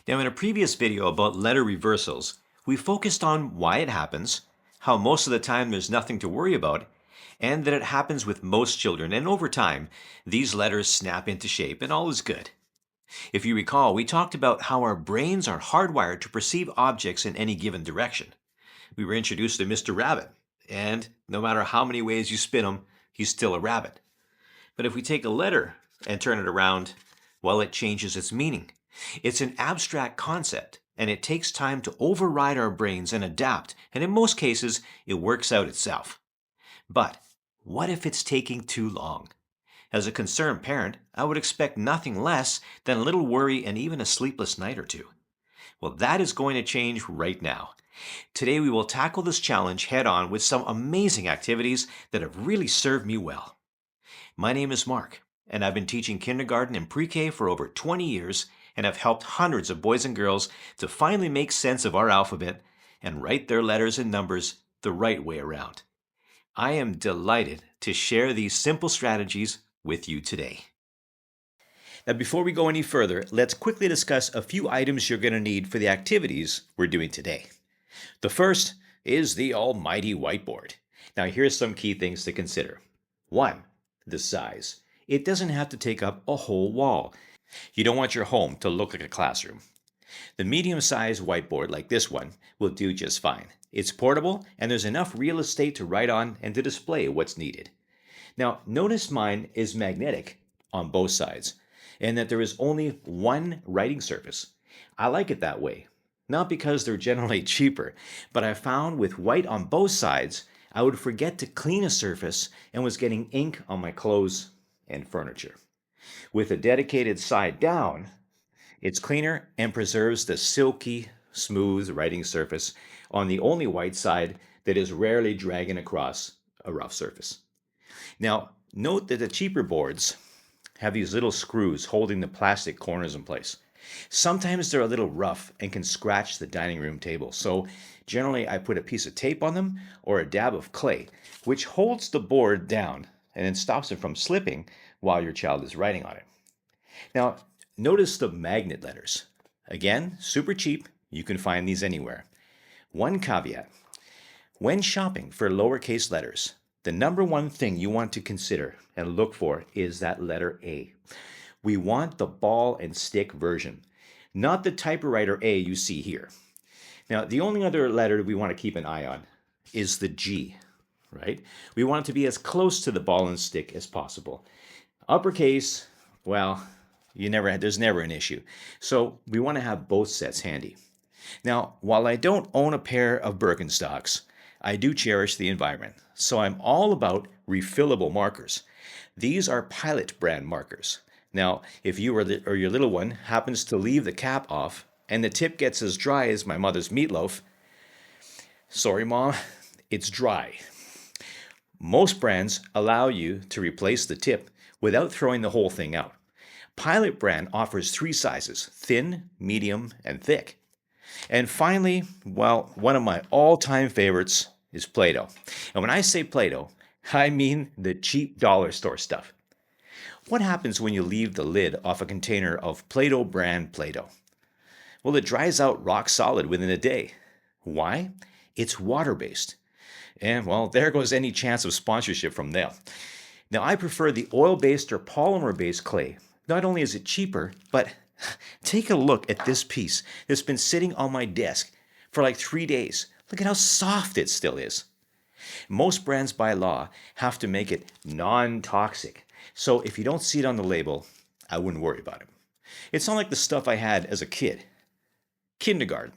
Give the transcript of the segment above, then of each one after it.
Now, in a previous video about letter reversals, we focused on why it happens, how most of the time there's nothing to worry about, and that it happens with most children, and over time, these letters snap into shape and all is good. If you recall, we talked about how our brains are hardwired to perceive objects in any given direction. We were introduced to Mr. Rabbit, and no matter how many ways you spin him, he's still a rabbit. But if we take a letter and turn it around, well, it changes its meaning. It's an abstract concept, and it takes time to override our brains and adapt, and in most cases, it works out itself. But what if it's taking too long? As a concerned parent, I would expect nothing less than a little worry and even a sleepless night or two. Well, that is going to change right now. Today we will tackle this challenge head on with some amazing activities that have really served me well. My name is Marc, and I've been teaching kindergarten and pre-K for over 20 years and have helped hundreds of boys and girls to finally make sense of our alphabet and write their letters and numbers the right way around. I am delighted to share these simple strategies with you today. Now, before we go any further, let's quickly discuss a few items you're going to need for the activities we're doing today. The first is the almighty whiteboard. Now, here's some key things to consider. 1. The size. It doesn't have to take up a whole wall. You don't want your home to look like a classroom. The medium-sized whiteboard like this one will do just fine. It's portable and there's enough real estate to write on and to display what's needed. Now, notice mine is magnetic on both sides and that there is only one writing surface. I like it that way, not because they're generally cheaper, but I found with white on both sides, I would forget to clean a surface and was getting ink on my clothes and furniture. With a dedicated side down, it's cleaner and preserves the silky, smooth writing surface on the only white side that is rarely dragging across a rough surface. Now, note that the cheaper boards have these little screws holding the plastic corners in place. Sometimes they're a little rough and can scratch the dining room table, so generally I put a piece of tape on them or a dab of clay, which holds the board down and then stops it from slipping while your child is writing on it. Now, notice the magnet letters. Again, super cheap. You can find these anywhere. One caveat. When shopping for lowercase letters, the number one thing you want to consider and look for is that letter A. We want the ball and stick version, not the typewriter A you see here. Now, the only other letter we want to keep an eye on is the G, right? We want it to be as close to the ball and stick as possible. Uppercase, well, there's never an issue. So we want to have both sets handy. Now, while I don't own a pair of Birkenstocks, I do cherish the environment. So I'm all about refillable markers. These are Pilot brand markers. Now, if you or your little one happens to leave the cap off and the tip gets as dry as my mother's meatloaf, sorry, Mom, it's dry. Most brands allow you to replace the tip without throwing the whole thing out. Pilot brand offers 3 sizes, thin, medium, and thick. And finally, well, one of my all-time favorites is Play-Doh. And when I say Play-Doh, I mean the cheap dollar store stuff. What happens when you leave the lid off a container of Play-Doh brand Play-Doh? Well, it dries out rock solid within a day. Why? It's water-based. And, well, there goes any chance of sponsorship from them. Now, I prefer the oil-based or polymer-based clay. Not only is it cheaper, but take a look at this piece that's been sitting on my desk for like 3 days. Look at how soft it still is. Most brands by law have to make it non-toxic. So if you don't see it on the label, I wouldn't worry about it. It's not like the stuff I had as a kid. Kindergarten,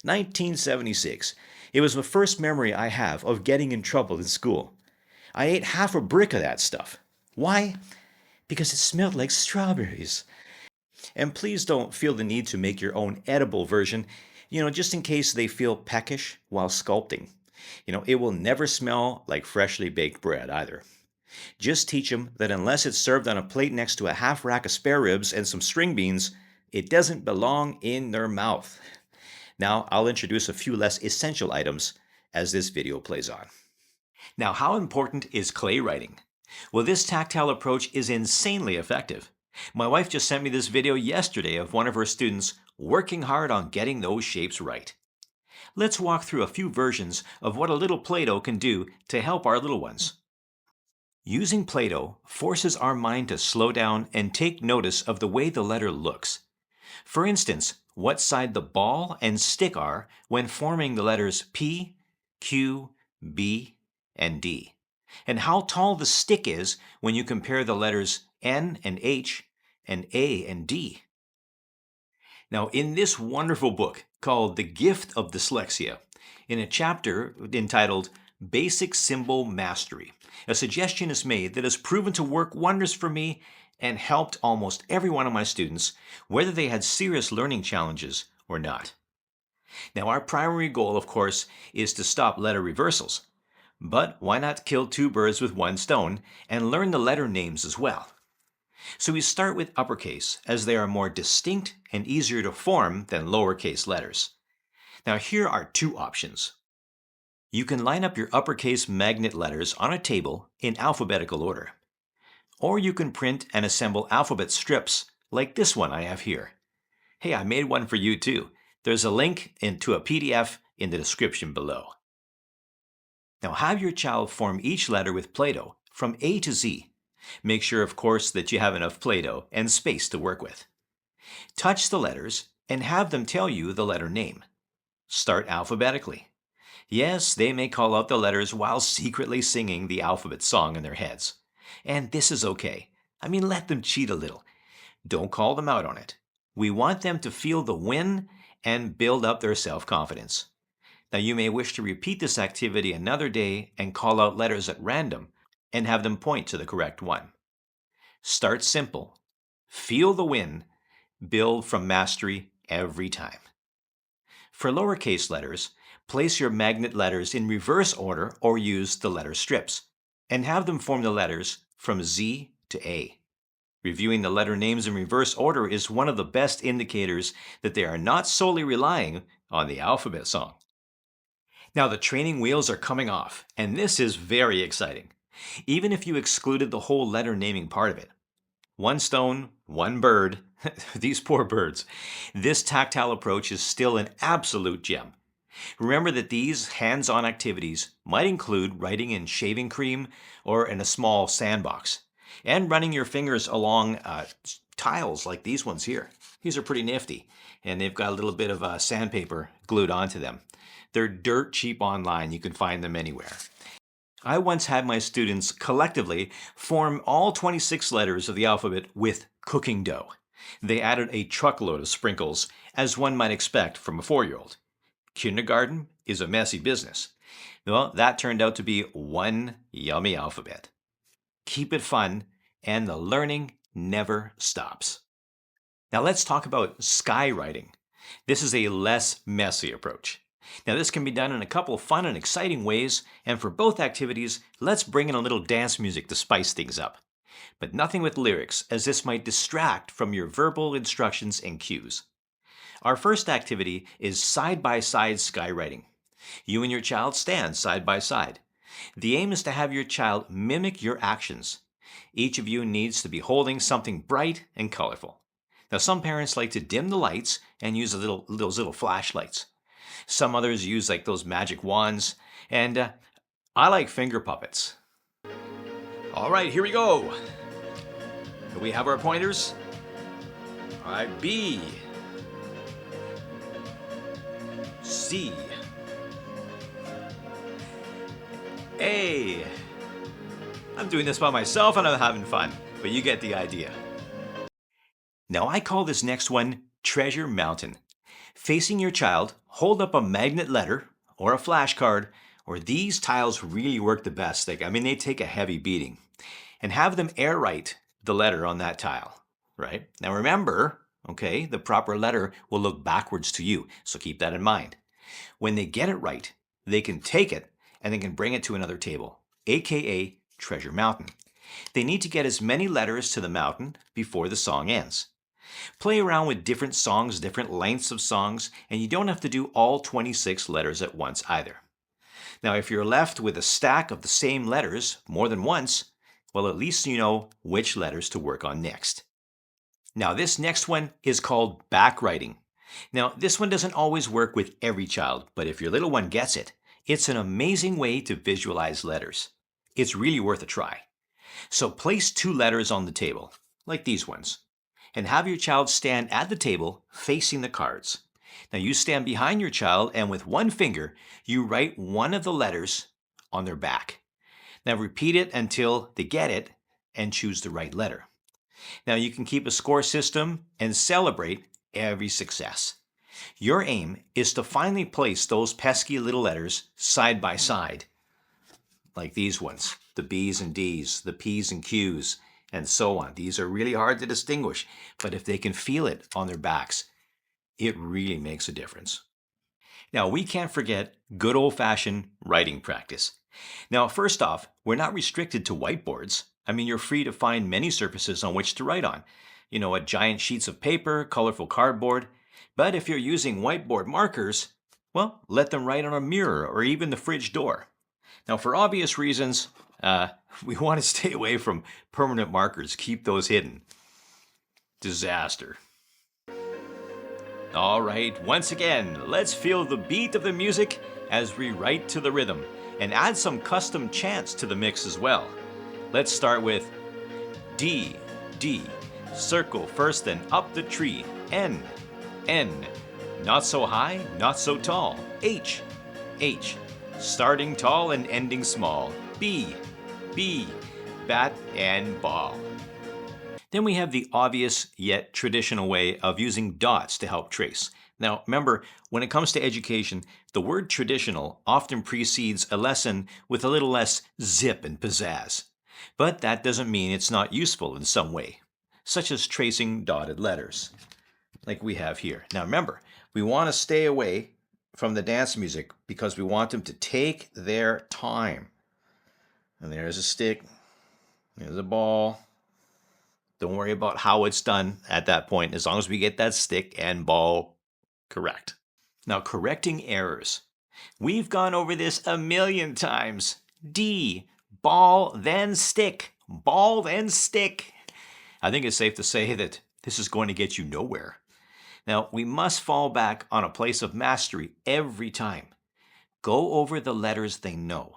1976. It was the first memory I have of getting in trouble in school. I ate half a brick of that stuff. Why? Because it smelled like strawberries. And please don't feel the need to make your own edible version, just in case they feel peckish while sculpting. It will never smell like freshly baked bread either. Just teach them that unless it's served on a plate next to a half rack of spare ribs and some string beans, it doesn't belong in their mouth. Now, I'll introduce a few less essential items as this video plays on. Now, how important is clay writing? Well, this tactile approach is insanely effective. My wife just sent me this video yesterday of one of her students working hard on getting those shapes right. Let's walk through a few versions of what a little Play-Doh can do to help our little ones. Using Play-Doh forces our mind to slow down and take notice of the way the letter looks. For instance, what side the ball and stick are when forming the letters P, Q, B, and D, and how tall the stick is when you compare the letters N and H and A and D. Now, in this wonderful book called The Gift of Dyslexia, in a chapter entitled Basic Symbol Mastery, a suggestion is made that has proven to work wonders for me and helped almost every one of my students, whether they had serious learning challenges or not. Now, our primary goal, of course, is to stop letter reversals. But why not kill two birds with one stone and learn the letter names as well? So we start with uppercase, as they are more distinct and easier to form than lowercase letters. Now here are two options. You can line up your uppercase magnet letters on a table in alphabetical order. Or you can print and assemble alphabet strips like this one I have here. Hey, I made one for you too. There's a link to a PDF in the description below. Now have your child form each letter with Play-Doh from A to Z. Make sure, of course, that you have enough Play-Doh and space to work with. Touch the letters and have them tell you the letter name. Start alphabetically. Yes, they may call out the letters while secretly singing the alphabet song in their heads. And this is okay. Let them cheat a little. Don't call them out on it. We want them to feel the win and build up their self-confidence. Now, you may wish to repeat this activity another day and call out letters at random and have them point to the correct one. Start simple. Feel the win. Build from mastery every time. For lowercase letters, place your magnet letters in reverse order or use the letter strips, and have them form the letters from Z to A. Reviewing the letter names in reverse order is one of the best indicators that they are not solely relying on the alphabet song. Now the training wheels are coming off, and this is very exciting, even if you excluded the whole letter naming part of it. One stone, one bird. These poor birds. This tactile approach is still an absolute gem. Remember that these hands-on activities might include writing in shaving cream or in a small sandbox, and running your fingers along tiles like these ones here. These are pretty nifty, and they've got a little bit of sandpaper glued onto them. They're dirt cheap online. You can find them anywhere. I once had my students collectively form all 26 letters of the alphabet with cooking dough. They added a truckload of sprinkles, as one might expect from a 4-year-old. Kindergarten is a messy business. Well, that turned out to be one yummy alphabet. Keep it fun, and the learning never stops. Now let's talk about skywriting. This is a less messy approach. Now this can be done in a couple of fun and exciting ways, and for both activities, let's bring in a little dance music to spice things up. But nothing with lyrics, as this might distract from your verbal instructions and cues. Our first activity is side-by-side skywriting. You and your child stand side by side. The aim is to have your child mimic your actions. Each of you needs to be holding something bright and colorful. Now some parents like to dim the lights and use those little flashlights. Some others use like those magic wands, and I like finger puppets. All right, here we go. Do we have our pointers? All right, B, C, A. I'm doing this by myself and I'm having fun, but you get the idea. Now I call this next one Treasure Mountain. Facing your child, hold up a magnet letter or a flashcard, or these tiles really work the best. They take a heavy beating. And have them air write the letter on that tile, right? Now remember, okay, the proper letter will look backwards to you, so keep that in mind. When they get it right, they can take it and they can bring it to another table, aka Treasure Mountain. They need to get as many letters to the mountain before the song ends. Play around with different songs, different lengths of songs, and you don't have to do all 26 letters at once either. Now, if you're left with a stack of the same letters more than once, well, at least you know which letters to work on next. Now, this next one is called backwriting. Now, this one doesn't always work with every child, but if your little one gets it, it's an amazing way to visualize letters. It's really worth a try. So place two letters on the table, like these ones, and have your child stand at the table facing the cards. Now you stand behind your child and with one finger, you write one of the letters on their back. Now repeat it until they get it and choose the right letter. Now you can keep a score system and celebrate every success. Your aim is to finally place those pesky little letters side by side, like these ones, the B's and D's, the P's and Q's, and so on. These are really hard to distinguish, but if they can feel it on their backs, it really makes a difference. Now, we can't forget good old-fashioned writing practice. Now, first off, we're not restricted to whiteboards. I mean, you're free to find many surfaces on which to write on. Giant sheets of paper, colorful cardboard. But if you're using whiteboard markers, well, let them write on a mirror or even the fridge door. Now, for obvious reasons, we want to stay away from permanent markers. Keep those hidden. Disaster. All right, once again, let's feel the beat of the music as we write to the rhythm and add some custom chants to the mix as well. Let's start with D, D, circle first then up the tree, N, N, not so high, not so tall, H, H, starting tall and ending small, B, B, bat and ball. Then we have the obvious yet traditional way of using dots to help trace. Now, remember, when it comes to education, the word traditional often precedes a lesson with a little less zip and pizzazz. But that doesn't mean it's not useful in some way, such as tracing dotted letters, like we have here. Now, remember, we want to stay away from the dance music because we want them to take their time. And there's a stick, there's a ball. Don't worry about how it's done at that point, as long as we get that stick and ball correct. Now, correcting errors. We've gone over this a million times. D, ball, then stick. Ball, then stick. I think it's safe to say that this is going to get you nowhere. Now, we must fall back on a place of mastery every time. Go over the letters they know.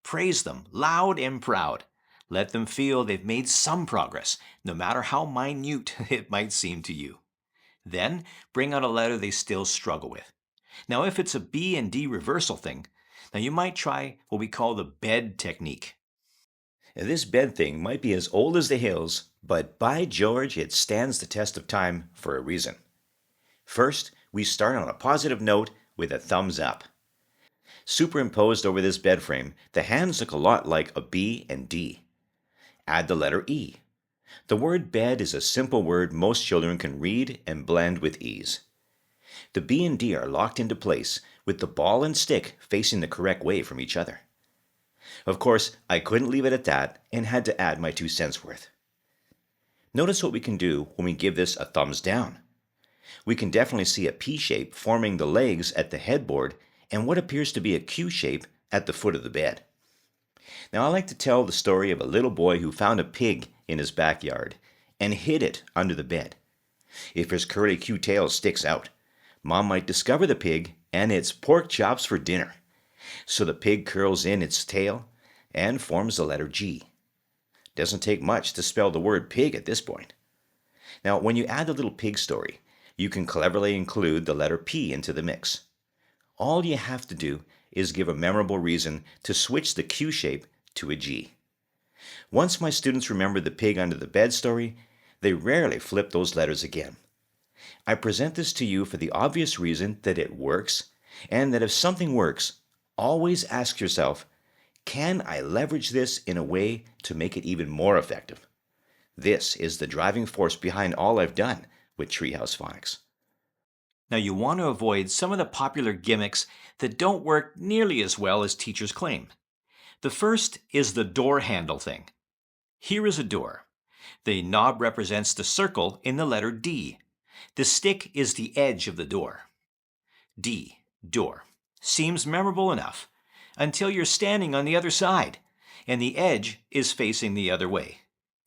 Praise them loud and proud. Let them feel they've made some progress, no matter how minute it might seem to you. Then bring out a letter they still struggle with. Now, if it's a B and D reversal thing, now you might try what we call the bed technique. Now, this bed thing might be as old as the hills, but by George, it stands the test of time for a reason. First, we start on a positive note with a thumbs up. Superimposed over this bed frame, the hands look a lot like a B and D. Add the letter E. The word bed is a simple word most children can read and blend with ease. The B and D are locked into place with the ball and stick facing the correct way from each other. Of course, I couldn't leave it at that and had to add my 2 cents worth. Notice what we can do when we give this a thumbs down. We can definitely see a P shape forming the legs at the headboard and what appears to be a Q shape at the foot of the bed. Now, I like to tell the story of a little boy who found a pig in his backyard and hid it under the bed. If his curly Q tail sticks out, Mom might discover the pig and its pork chops for dinner. So the pig curls in its tail and forms the letter G. Doesn't take much to spell the word pig at this point. Now, when you add the little pig story, you can cleverly include the letter P into the mix. All you have to do is give a memorable reason to switch the Q shape to a G. Once my students remember the pig under the bed story, they rarely flip those letters again. I present this to you for the obvious reason that it works, and that if something works, always ask yourself, can I leverage this in a way to make it even more effective? This is the driving force behind all I've done with Treehouse Phonics. Now, you want to avoid some of the popular gimmicks that don't work nearly as well as teachers claim. The first is the door handle thing. Here is a door. The knob represents the circle in the letter D. The stick is the edge of the door. D, door. Seems memorable enough until you're standing on the other side and the edge is facing the other way.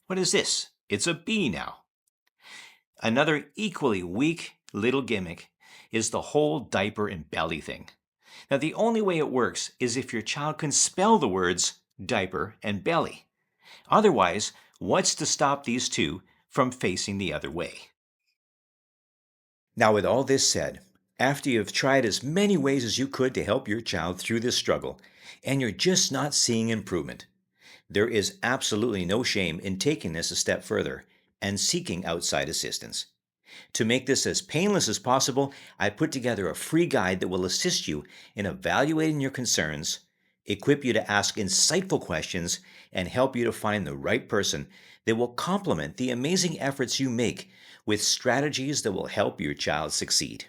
What is this? It's a B now. Another equally weak little gimmick is the whole diaper and belly thing. Now, the only way it works is if your child can spell the words diaper and belly. Otherwise, what's to stop these two from facing the other way? Now, with all this said, after you've tried as many ways as you could to help your child through this struggle, and you're just not seeing improvement, there is absolutely no shame in taking this a step further and seeking outside assistance. To make this as painless as possible, I put together a free guide that will assist you in evaluating your concerns, equip you to ask insightful questions, and help you to find the right person that will complement the amazing efforts you make with strategies that will help your child succeed.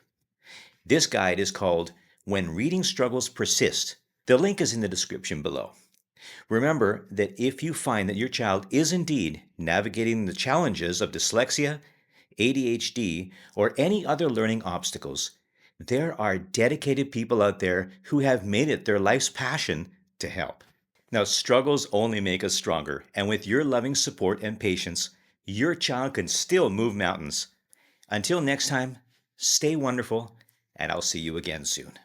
This guide is called When Reading Struggles Persist. The link is in the description below. Remember that if you find that your child is indeed navigating the challenges of dyslexia, ADHD, or any other learning obstacles, there are dedicated people out there who have made it their life's passion to help. Now, struggles only make us stronger, and with your loving support and patience, your child can still move mountains. Until next time, stay wonderful, and I'll see you again soon.